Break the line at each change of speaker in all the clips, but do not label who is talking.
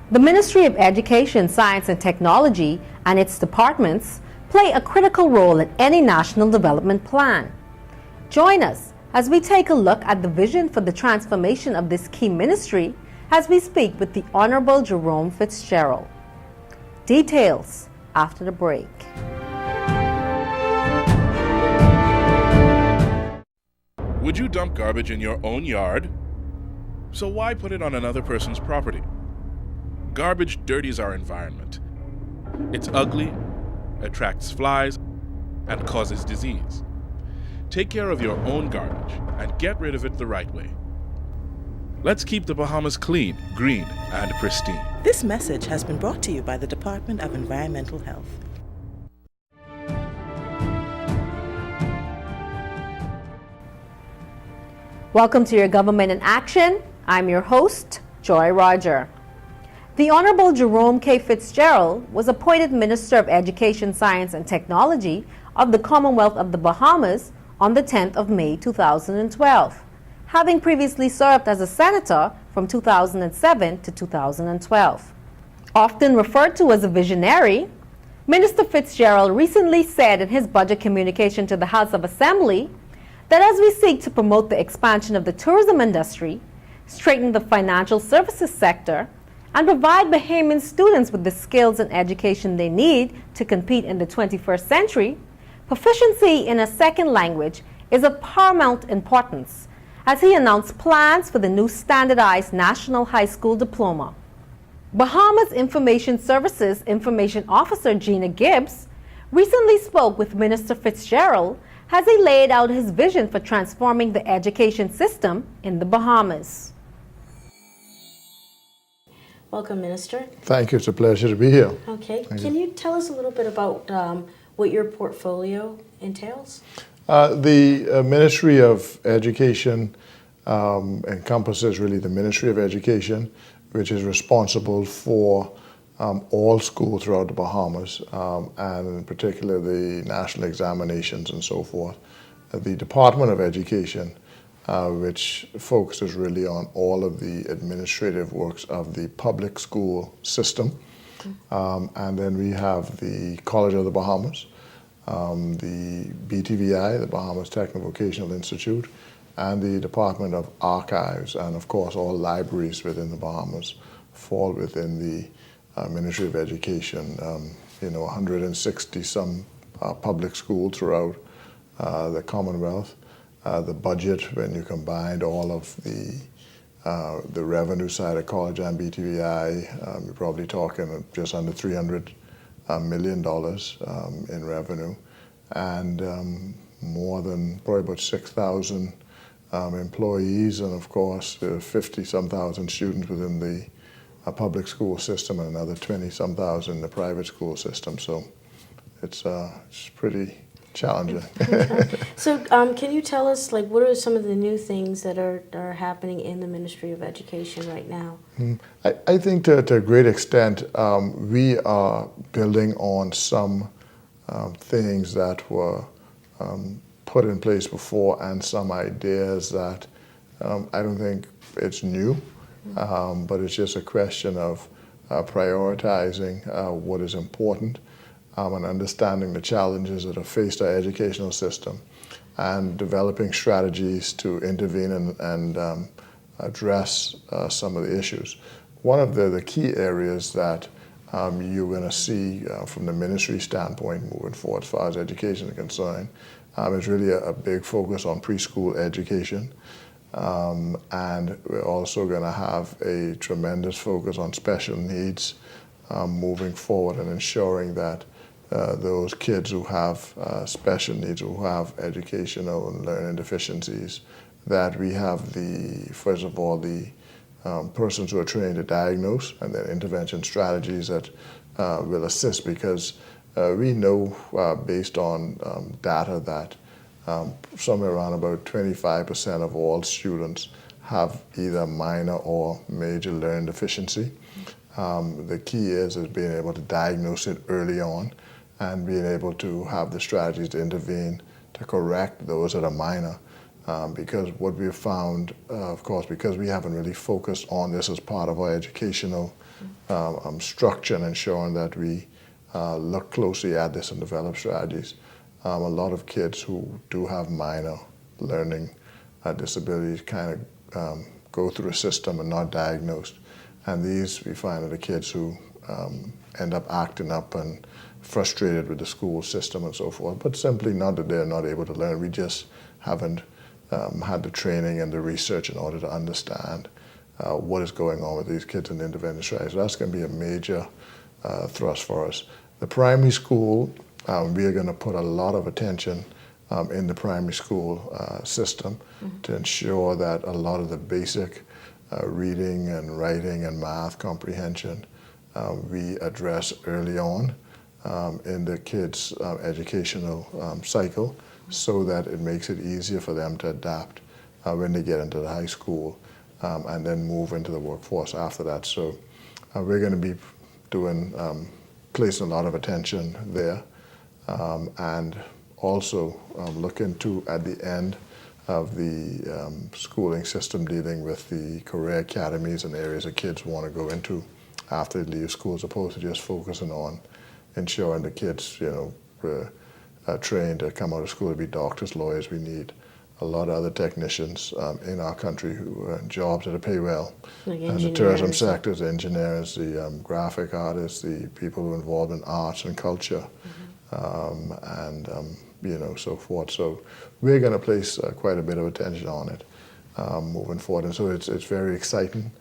The Ministry of Education, Science and Technology and its departments play a critical role in any national development plan. Join us as we take a look at the vision for the transformation of this key ministry as we speak with the Honorable Jerome Fitzgerald. Details after the break.
Would you dump garbage in your own yard? So why put it on another person's property? Garbage dirties our environment. It's ugly, attracts flies, and causes disease. Take care of your own garbage and get rid of it the right way. Let's keep the Bahamas clean, green, and pristine.
This message has been brought to you by the Department of Environmental Health.
Welcome to your Government in Action. I'm your host, Joy Roger. The Honorable Jerome K. Fitzgerald was appointed Minister of Education, Science and Technology of the Commonwealth of the Bahamas on the 10th of May 2012, having previously served as a senator from 2007 to 2012. Often referred to as a visionary, Minister Fitzgerald recently said in his budget communication to the House of Assembly that as we seek to promote the expansion of the tourism industry, strengthen the financial services sector, and provide Bahamian students with the skills and education they need to compete in the 21st century, proficiency in a second language is of paramount importance, as he announced plans for the new standardized National High School Diploma. Bahamas Information Services Information Officer Gina Gibbs recently spoke with Minister Fitzgerald as he laid out his vision for transforming the education system in the Bahamas.
Welcome, Minister.
Thank you. It's a pleasure to be here.
Okay. Can you tell us a little bit about what your portfolio entails?
The Ministry of Education encompasses really the Ministry of Education, which is responsible for all schools throughout the Bahamas, and in particular the national examinations and so forth. The Department of Education, which focuses really on all of the administrative works of the public school system. And then we have the College of the Bahamas, the BTVI, the Bahamas Techno-Vocational Institute, and the Department of Archives, and of course all libraries within the Bahamas fall within the Ministry of Education. 160 some public schools throughout the Commonwealth. The budget, when you combined all of the revenue side of college and BTVI, you're probably talking just under $300 million in revenue, and more than probably about 6,000 employees, and of course 50-some thousand students within the public school system, and another 20-some thousand in the private school system. So it's pretty challenging.
So can you tell us, what are some of the new things that are happening in the Ministry of Education right now?
I think to a great extent, we are building on some things that were put in place before, and some ideas that I don't think it's new, but it's just a question of prioritizing what is important, and understanding the challenges that have faced our educational system, and developing strategies to intervene and address some of the issues. One of the key areas that you're going to see from the ministry standpoint moving forward as far as education is concerned is really a big focus on preschool education. And we're also going to have a tremendous focus on special needs moving forward, and ensuring that those kids who have special needs, who have educational and learning deficiencies, that we have first of all, the persons who are trained to diagnose, and then intervention strategies that will assist, because we know based on data that somewhere around about 25% of all students have either minor or major learning deficiency. The key is being able to diagnose it early on, and being able to have the strategies to intervene to correct those that are minor, because what we've found, of course, because we haven't really focused on this as part of our educational structure and ensuring that we look closely at this and develop strategies. A lot of kids who do have minor learning disabilities kind of go through a system and not diagnosed. And these, we find, are the kids who end up acting up and frustrated with the school system and so forth, but simply not that they're not able to learn. We just haven't had the training and the research in order to understand what is going on with these kids in the intervention strategy. So that's going to be a major thrust for us. The primary school, we are going to put a lot of attention in the primary school system to ensure that a lot of the basic reading and writing and math comprehension we address early on in the kids' educational cycle, so that it makes it easier for them to adapt when they get into the high school and then move into the workforce after that. So we're going to be placing a lot of attention there, and also looking to, at the end of the schooling system, dealing with the career academies and areas that kids want to go into after they leave school, as opposed to just focusing on ensuring the kids, trained to come out of school to be doctors, lawyers. We need a lot of other technicians in our country who are in jobs that pay well.
Like
and the tourism sectors, the engineers, the graphic artists, the people who are involved in arts and culture, and so forth. So we're going to place quite a bit of attention on it moving forward. And so it's very exciting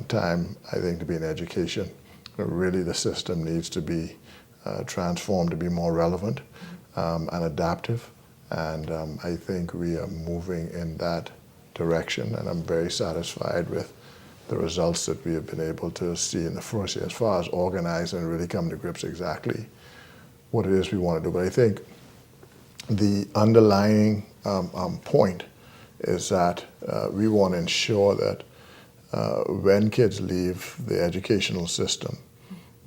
time, I think, to be in education. Really, the system needs to be transformed to be more relevant and adaptive. And I think we are moving in that direction, and I'm very satisfied with the results that we have been able to see in the first year as far as organizing and really come to grips exactly what it is we want to do. But I think the underlying point is that we want to ensure that when kids leave the educational system,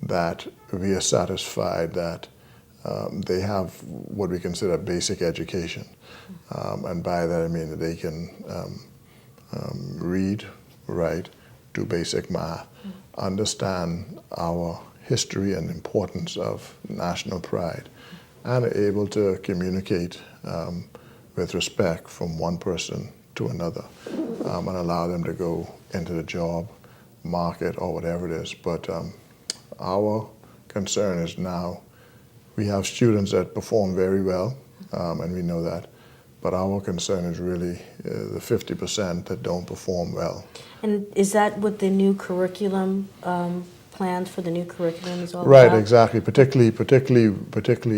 that we are satisfied that they have what we consider basic education. And by that I mean that they can read, write, do basic math, understand our history and importance of national pride, and are able to communicate with respect from one person to another, and allow them to go into the job market or whatever it is. But our concern is now we have students that perform very well, and we know that, but our concern is really the 50% that don't perform well.
And is that what the new curriculum plans for the new curriculum is all about?
Right, exactly. Particularly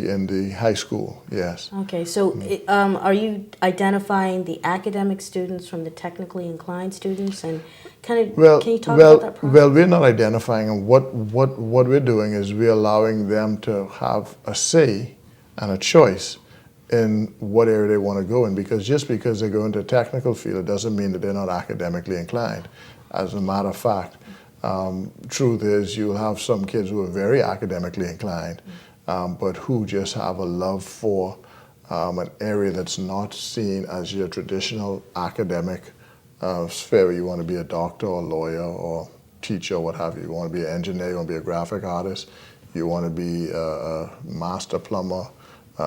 in the high school, yes.
Okay, so are you identifying the academic students from the technically inclined students, and can you talk about that process?
Well, we're not identifying them. What we're doing is we're allowing them to have a say and a choice in what area they want to go in, because just because they go into a technical field, it doesn't mean that they're not academically inclined. As a matter of fact, truth is you'll have some kids who are very academically inclined, but who just have a love for an area that's not seen as your traditional academic sphere. You want to be a doctor or lawyer or teacher or what have you. You want to be an engineer, you want to be a graphic artist, you want to be a master plumber,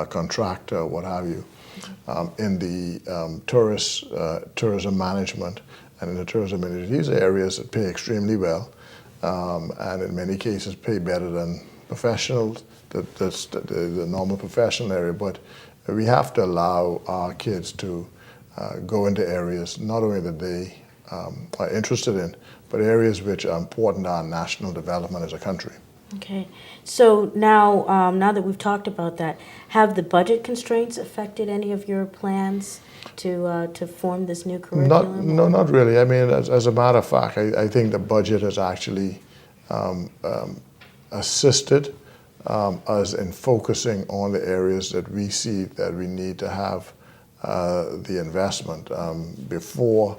contractor, what have you. In the tourism management and in the tourism industry, these are areas that pay extremely well, and in many cases pay better than professionals. That's the normal professional area. But we have to allow our kids to go into areas not only that they are interested in, but areas which are important to our national development as a country.
Okay, so now that we've talked about that, have the budget constraints affected any of your plans to form this new curriculum?
Not really. I mean, as a matter of fact, I think the budget has actually assisted us in focusing on the areas that we see that we need to have the investment. Before,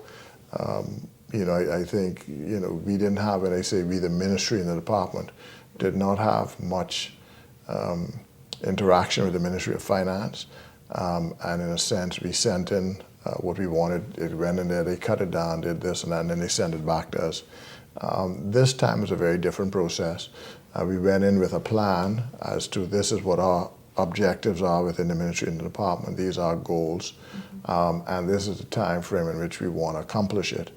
I think, we didn't have, and I say we, the ministry and the department, did not have much interaction with the Ministry of Finance. And in a sense, we sent in what we wanted. It went in there, they cut it down, did this and that, and then they sent it back to us. This time was a very different process. We went in with a plan as to this is what our objectives are within the ministry and the department. These are goals, and this is the time frame in which we want to accomplish it.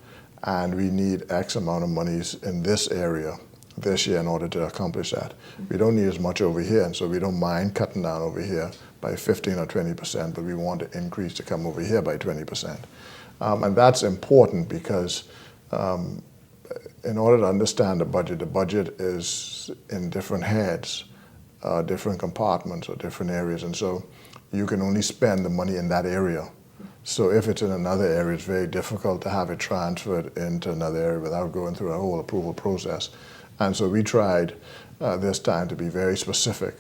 And we need X amount of monies in this area this year in order to accomplish that. We don't need as much over here, and so we don't mind cutting down over here by 15 or 20%, but we want the increase to come over here by 20%. And that's important because in order to understand the budget is in different heads, different compartments or different areas, and so you can only spend the money in that area. So if it's in another area, it's very difficult to have it transferred into another area without going through a whole approval process. And so we tried this time to be very specific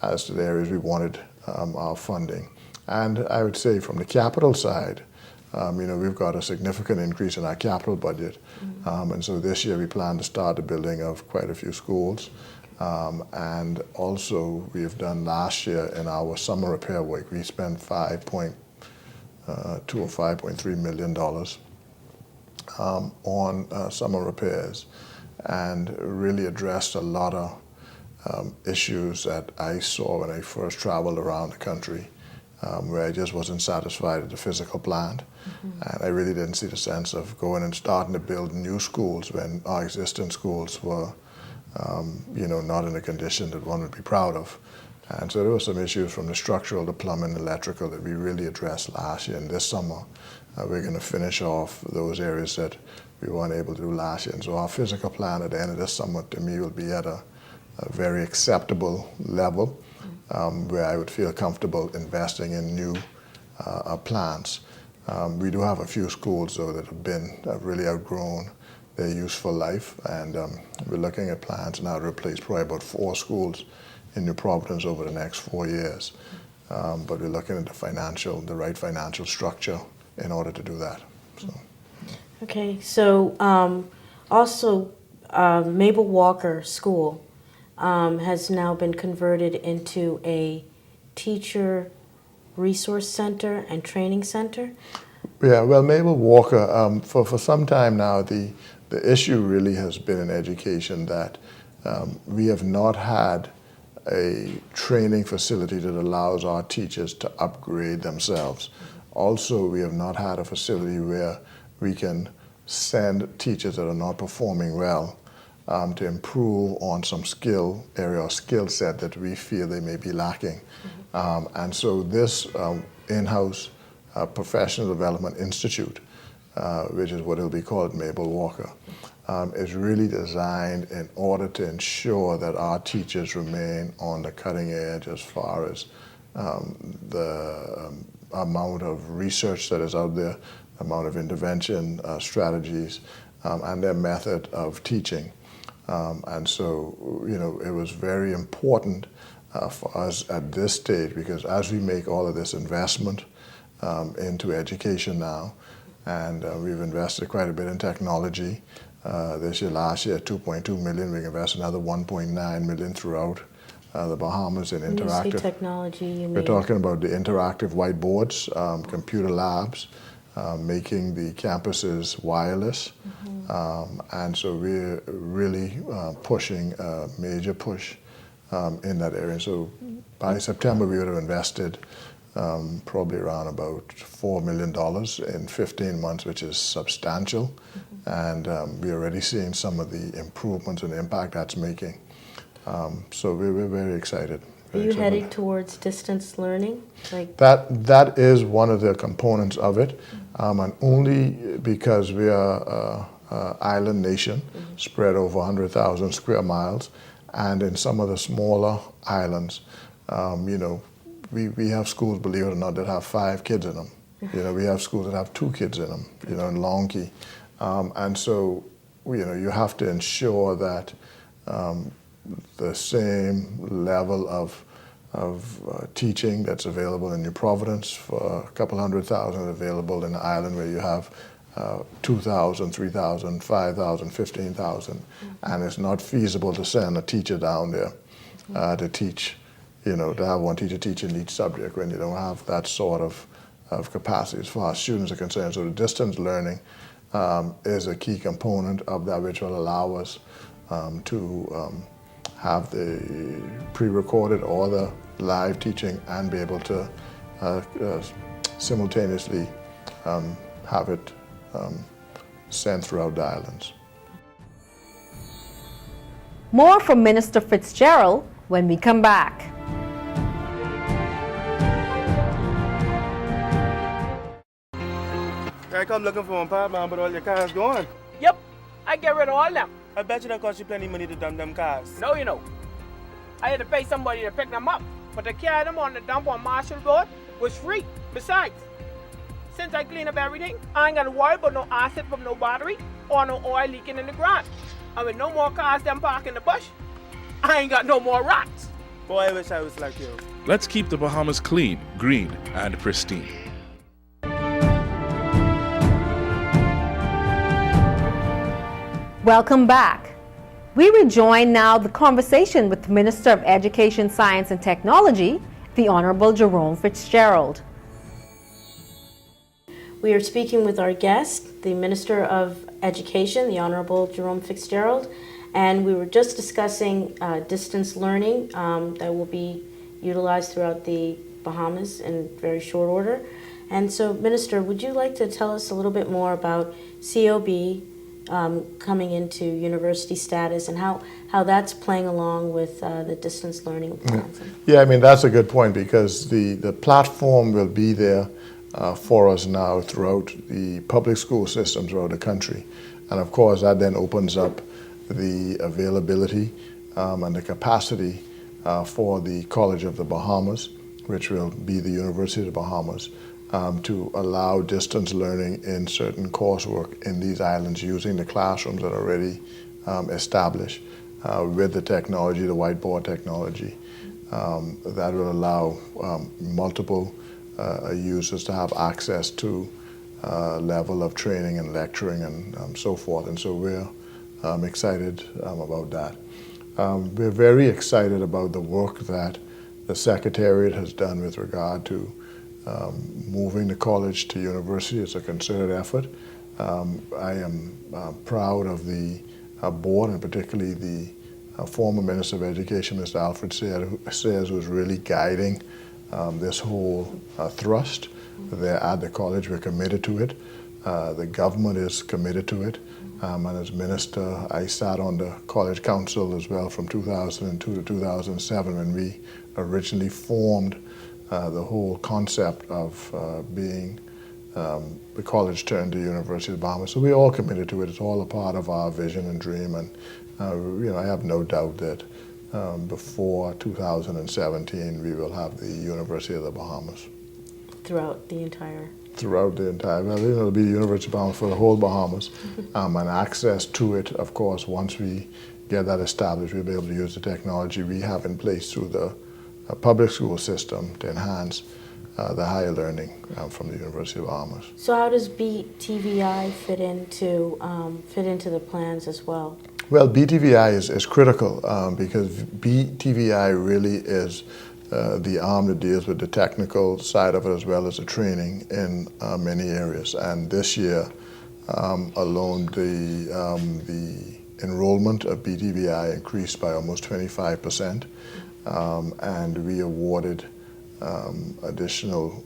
as to the areas we wanted our funding. And I would say from the capital side, we've got a significant increase in our capital budget. And so this year we plan to start the building of quite a few schools. And also we have done last year in our summer repair work, we spent $5.2 or $5.3 million on summer repairs, and really addressed a lot of issues that I saw when I first traveled around the country, where I just wasn't satisfied with the physical plant. And I really didn't see the sense of going and starting to build new schools when our existing schools were not in a condition that one would be proud of. And so there were some issues from the structural, the plumbing, electrical that we really addressed last year. And this summer, we're going to finish off those areas that we weren't able to do last year. And so our physical plan at the end of this summer, to me, will be at a very acceptable level, where I would feel comfortable investing in new plants. We do have a few schools, though, that have really outgrown their useful life. And we're looking at plans now to replace probably about 4 schools in New Providence over the next 4 years. But we're looking at the right financial structure in order to do that. So.
Okay, so also Mabel Walker School has now been converted into a teacher resource center and training center.
Yeah, well, Mabel Walker, for some time now, the issue really has been in education that we have not had a training facility that allows our teachers to upgrade themselves. Also, we have not had a facility where we can send teachers that are not performing well to improve on some skill area or skill set that we feel they may be lacking. And so this in-house Professional Development Institute, which is what it'll be called, Mabel Walker, is really designed in order to ensure that our teachers remain on the cutting edge as far as the amount of research that is out there, amount of intervention strategies, and their method of teaching. And so, it was very important for us at this stage, because as we make all of this investment into education now, and we've invested quite a bit in technology. This year, last year, $2.2 million. We invest another $1.9 million throughout the Bahamas in interactive.
When you say technology, you mean?
We're talking about the interactive whiteboards, computer labs, making the campuses wireless. And so we're really pushing a major push in that area. So by September, we would have invested probably around about $4 million in 15 months, which is substantial. And we're already seeing some of the improvements and impact that's making. So we're very excited.
Are you heading towards distance learning?
That is one of the components of it, and only because we are an island nation spread over 100,000 square miles, and in some of the smaller islands, we have schools, believe it or not, that have 5 kids in them. We have schools that have 2 kids in them, in Long Key. And so, you have to ensure that the same level of teaching that's available in New Providence for a couple 100,000 available in the island where you have 2,000, 3,000, 5,000, 15,000. And it's not feasible to send a teacher down there to teach, to have one teacher teaching each subject when you don't have that sort of of capacity as far as students are concerned. So the distance learning is a key component of that, which will allow us to have the pre-recorded or the live teaching and be able to simultaneously have it sent throughout the islands.
More from Minister Fitzgerald when we come back.
I come looking for one part, man, but all your cars gone.
Yep, I get rid of all them.
I bet you that cost you plenty money to dump them cars.
No, you know. I had to pay somebody to pick them up, but to carry them on the dump on Marshall Road was free. Besides, since I clean up everything, I ain't got to worry about no acid from no battery or no oil leaking in the ground. And with no more cars them park in the bush, I ain't got no more rats.
Boy, I wish I was like you.
Let's keep the Bahamas clean, green, and pristine.
Welcome back. We rejoin now the conversation with the Minister of Education, Science and Technology, the Honorable Jerome Fitzgerald.
We are speaking with our guest, the Minister of Education, the Honorable Jerome Fitzgerald, and we were just discussing distance learning that will be utilized throughout the Bahamas in very short order. And so, Minister, would you like to tell us a little bit more about COB coming into university status and how that's playing along with the distance learning plans?
Yeah, I mean, that's a good point, because the platform will be there for us now throughout the public school system throughout the country. And of course, that then opens up the availability and the capacity for the College of the Bahamas, which will be the University of the Bahamas, to allow distance learning in certain coursework in these islands using the classrooms that are already established with the technology, the whiteboard technology, that will allow multiple users to have access to level of training and lecturing and so forth. And so we're excited about that. We're very excited about the work that the Secretariat has done with regard to moving the college to university. It's a concerted effort. I am proud of the board, and particularly the former Minister of Education, Mr. Alfred Sayers, who's really guiding this whole thrust there at the college. We're committed to it. The government is committed to it. And as minister, I sat on the college council as well from 2002 to 2007 when we originally formed the whole concept of being the college turned to University of the Bahamas. So we're all committed to it. It's all a part of our vision and dream. And I have no doubt that before 2017 we will have the University of the Bahamas.
Throughout the entire...
Well, it'll be the University of Bahamas for the whole Bahamas, and access to it, of course, once we get that established, we'll be able to use the technology we have in place through the public school system to enhance the higher learning from the University of Bahamas.
So how does BTVI fit into the plans as well?
Well, BTVI is critical because BTVI really is the arm that deals with the technical side of it as well as the training in many areas. And this year alone, the enrollment of BTVI increased by almost 25%, and we awarded additional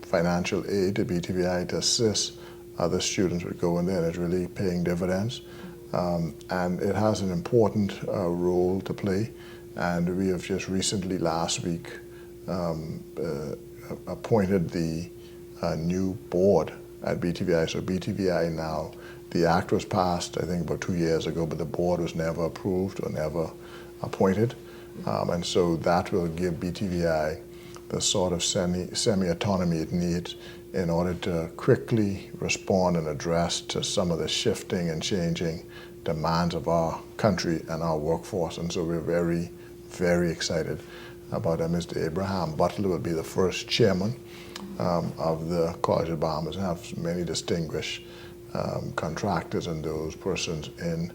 financial aid to BTVI to assist other students with going there, and it's really paying dividends. And it has an important role to play. And we have just recently, last week, appointed the new board at BTVI. So BTVI now, the act was passed, I think, about 2 years ago, but the board was never approved or never appointed. And so that will give BTVI the sort of semi-autonomy it needs in order to quickly respond and address to some of the shifting and changing demands of our country and our workforce. And so we're very, very excited about that. Mr. Abraham Butler will be the first chairman of the College of Bahamas, and have many distinguished contractors and those persons in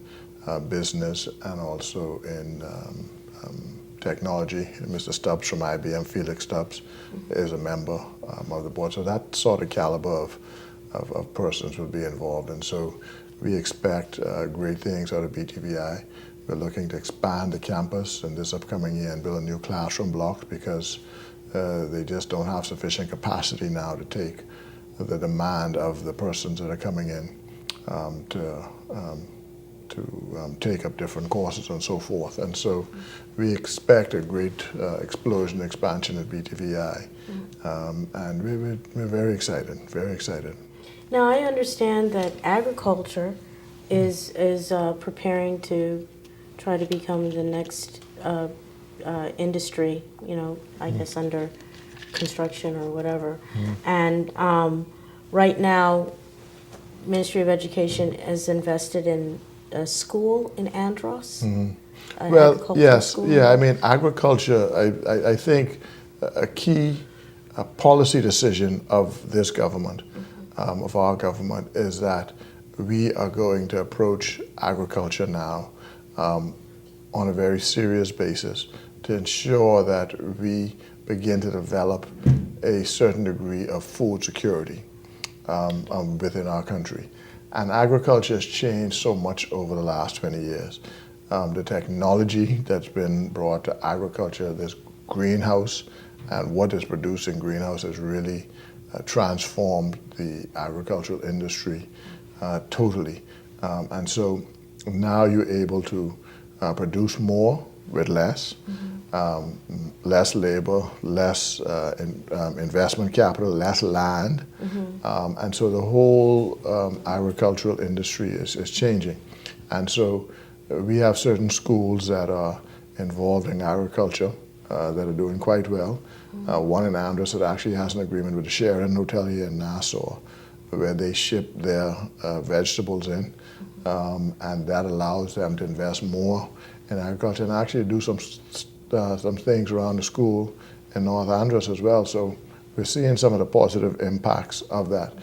business and also in technology. Mr. Stubbs from IBM, Felix Stubbs, is a member of the board. So that sort of caliber of persons will be involved. And so we expect great things out of BTVI. We're looking to expand the campus in this upcoming year and build a new classroom block because they just don't have sufficient capacity now to take the demand of the persons that are coming in to take up different courses and so forth. And so we expect a great explosion, expansion at BTVI. And we're very excited, very excited.
Now, I understand that agriculture is preparing to try to become the next industry, you know, I guess under construction or whatever. And right now, Ministry of Education has invested in a school in Andros. An
Well, yes,
school.
yeah, I mean, agriculture, I think a key policy decision of this government, of our government, is that we are going to approach agriculture now on a very serious basis to ensure that we begin to develop a certain degree of food security within our country. And agriculture has changed so much over the last 20 years. The technology that's been brought to agriculture, this greenhouse, and what is produced in greenhouse has really transformed the agricultural industry totally. And so now you're able to produce more with less, less labor, less investment capital, less land. And so the whole agricultural industry is changing. And so we have certain schools that are involved in agriculture that are doing quite well. One in Andros that actually has an agreement with the Sheraton Hotel here in Nassau, where they ship their vegetables in, and that allows them to invest more in agriculture and actually do some things around the school in North Andros as well. So we're seeing some of the positive impacts of that.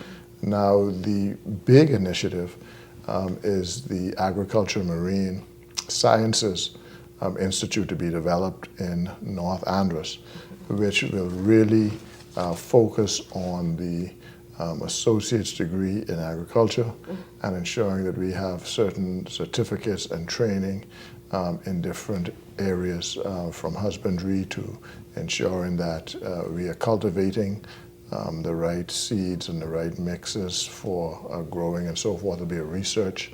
Now, the big initiative is the Agriculture Marine Sciences Institute to be developed in North Andros, which will really focus on the associate's degree in agriculture and ensuring that we have certain certificates and training in different areas, from husbandry to ensuring that we are cultivating the right seeds and the right mixes for growing and so forth. There'll be a research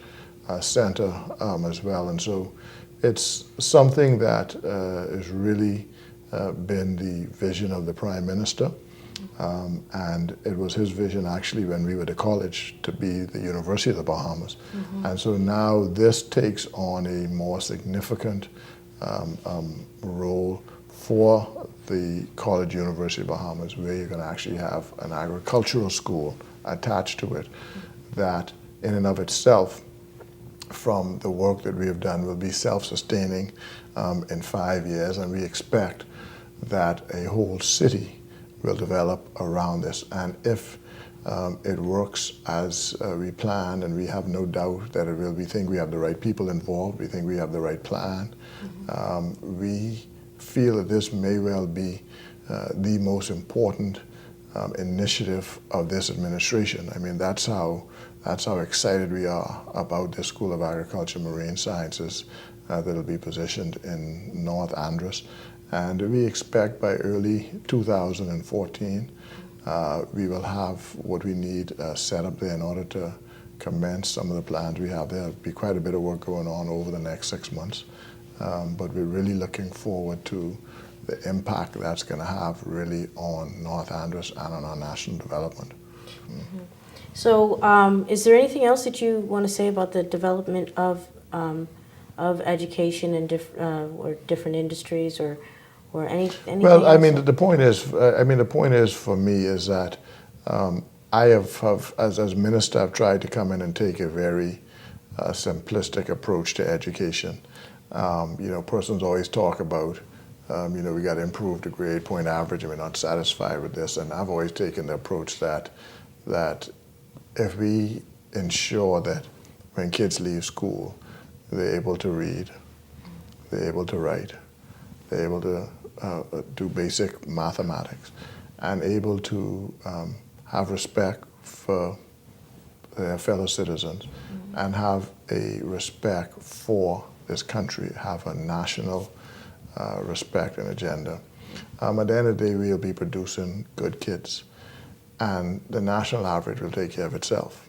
center as well. And so it's something that has really been the vision of the Prime Minister. And it was his vision actually when we were at college to be the University of the Bahamas. And so now this takes on a more significant role for the College University of Bahamas, where you're going to actually have an agricultural school attached to it that in and of itself, from the work that we have done, will be self-sustaining in 5 years, and we expect that a whole city will develop around this. And if it works as we planned, and we have no doubt that it will, we think we have the right people involved, we think we have the right plan, we feel that this may well be the most important initiative of this administration. I mean, that's how excited we are about this School of Agriculture Marine Sciences that'll be positioned in North Andros. And we expect by early 2014 we will have what we need set up there in order to commence some of the plans we have there. There'll be quite a bit of work going on over the next 6 months. But we're really looking forward to the impact that's going to have really on North Andros and on our national development.
So, is there anything else that you want to say about the development of education in or different industries, or anything?
Well, I
else?
mean, the point is for me is that I have as minister, I've tried to come in and take a very simplistic approach to education. You know, persons always talk about, you know, we got to improve the grade point average and we're not satisfied with this. And I've always taken the approach that if we ensure that when kids leave school, they're able to read, they're able to write, they're able to do basic mathematics, and able to have respect for their fellow citizens, and have a respect for this country, have a national respect and agenda. At the end of the day, we'll be producing good kids, and the national average will take care of itself.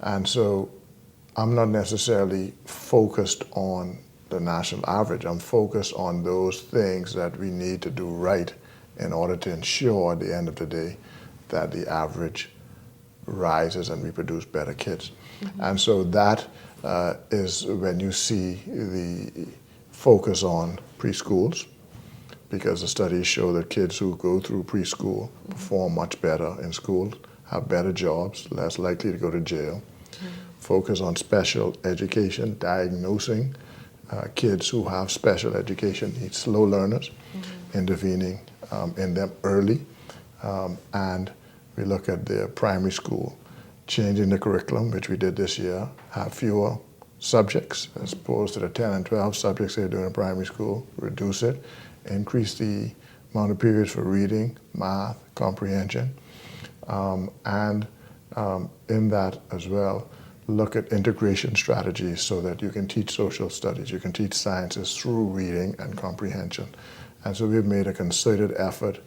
And so I'm not necessarily focused on the national average. I'm focused on those things that we need to do right in order to ensure at the end of the day that the average rises and we produce better kids. And so that is when you see the focus on preschools, because the studies show that kids who go through preschool perform much better in school, have better jobs, less likely to go to jail. Focus on special education, diagnosing kids who have special education needs, slow learners, intervening in them early. And we look at the primary school, changing the curriculum, which we did this year, have fewer subjects as opposed to the 10 and 12 subjects they're doing in primary school, reduce it, increase the amount of periods for reading, math, comprehension, and in that as well, look at integration strategies so that you can teach social studies, you can teach sciences through reading and comprehension. And so we've made a concerted effort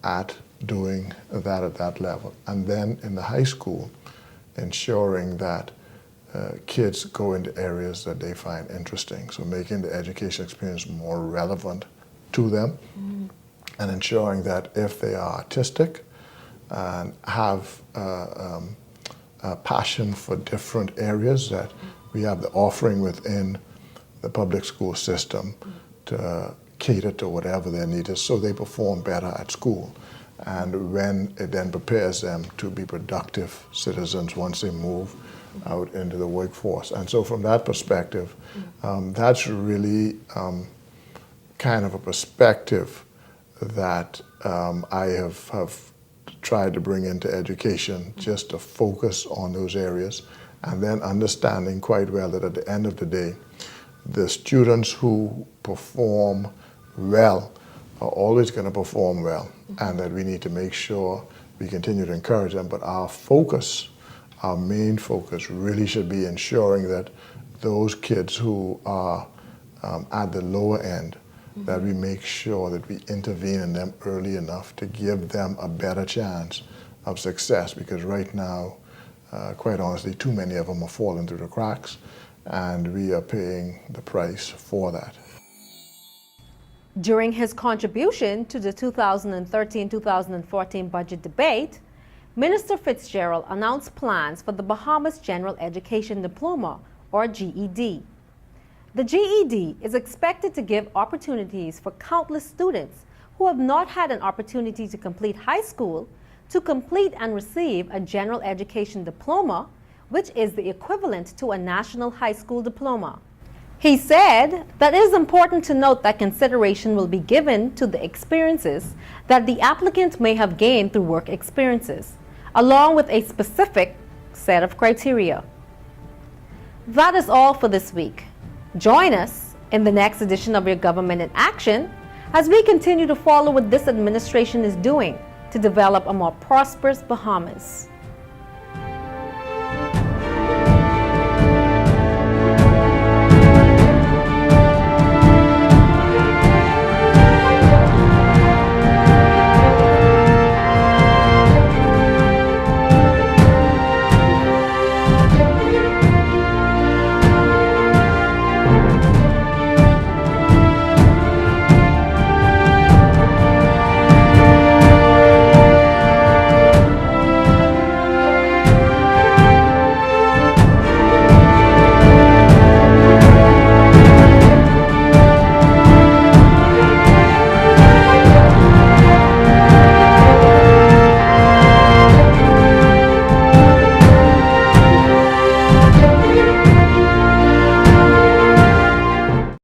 at doing that at that level. And then in the high school, ensuring that kids go into areas that they find interesting. So making the education experience more relevant to them, and ensuring that if they are artistic and have a passion for different areas, that we have the offering within the public school system to cater to whatever their need is so they perform better at school. And when it then prepares them to be productive citizens once they move out into the workforce. And so from that perspective, that's really kind of a perspective that I have tried to bring into education, just to focus on those areas, and then understanding quite well that at the end of the day, the students who perform well are always going to perform well, and that we need to make sure we continue to encourage them. But our focus, our main focus really should be ensuring that those kids who are at the lower end, that we make sure that we intervene in them early enough to give them a better chance of success, because right now, quite honestly, too many of them are falling through the cracks, and we are paying the price for that.
During his contribution to the 2013-2014 budget debate, Minister Fitzgerald announced plans for the Bahamas General Education Diploma, or GED. The GED is expected to give opportunities for countless students who have not had an opportunity to complete high school to complete and receive a general education diploma, which is the equivalent to a national high school diploma. He said that it is important to note that consideration will be given to the experiences that the applicant may have gained through work experiences, along with a specific set of criteria. That is all for this week. Join us in the next edition of Your Government in Action as we continue to follow what this administration is doing to develop a more prosperous Bahamas.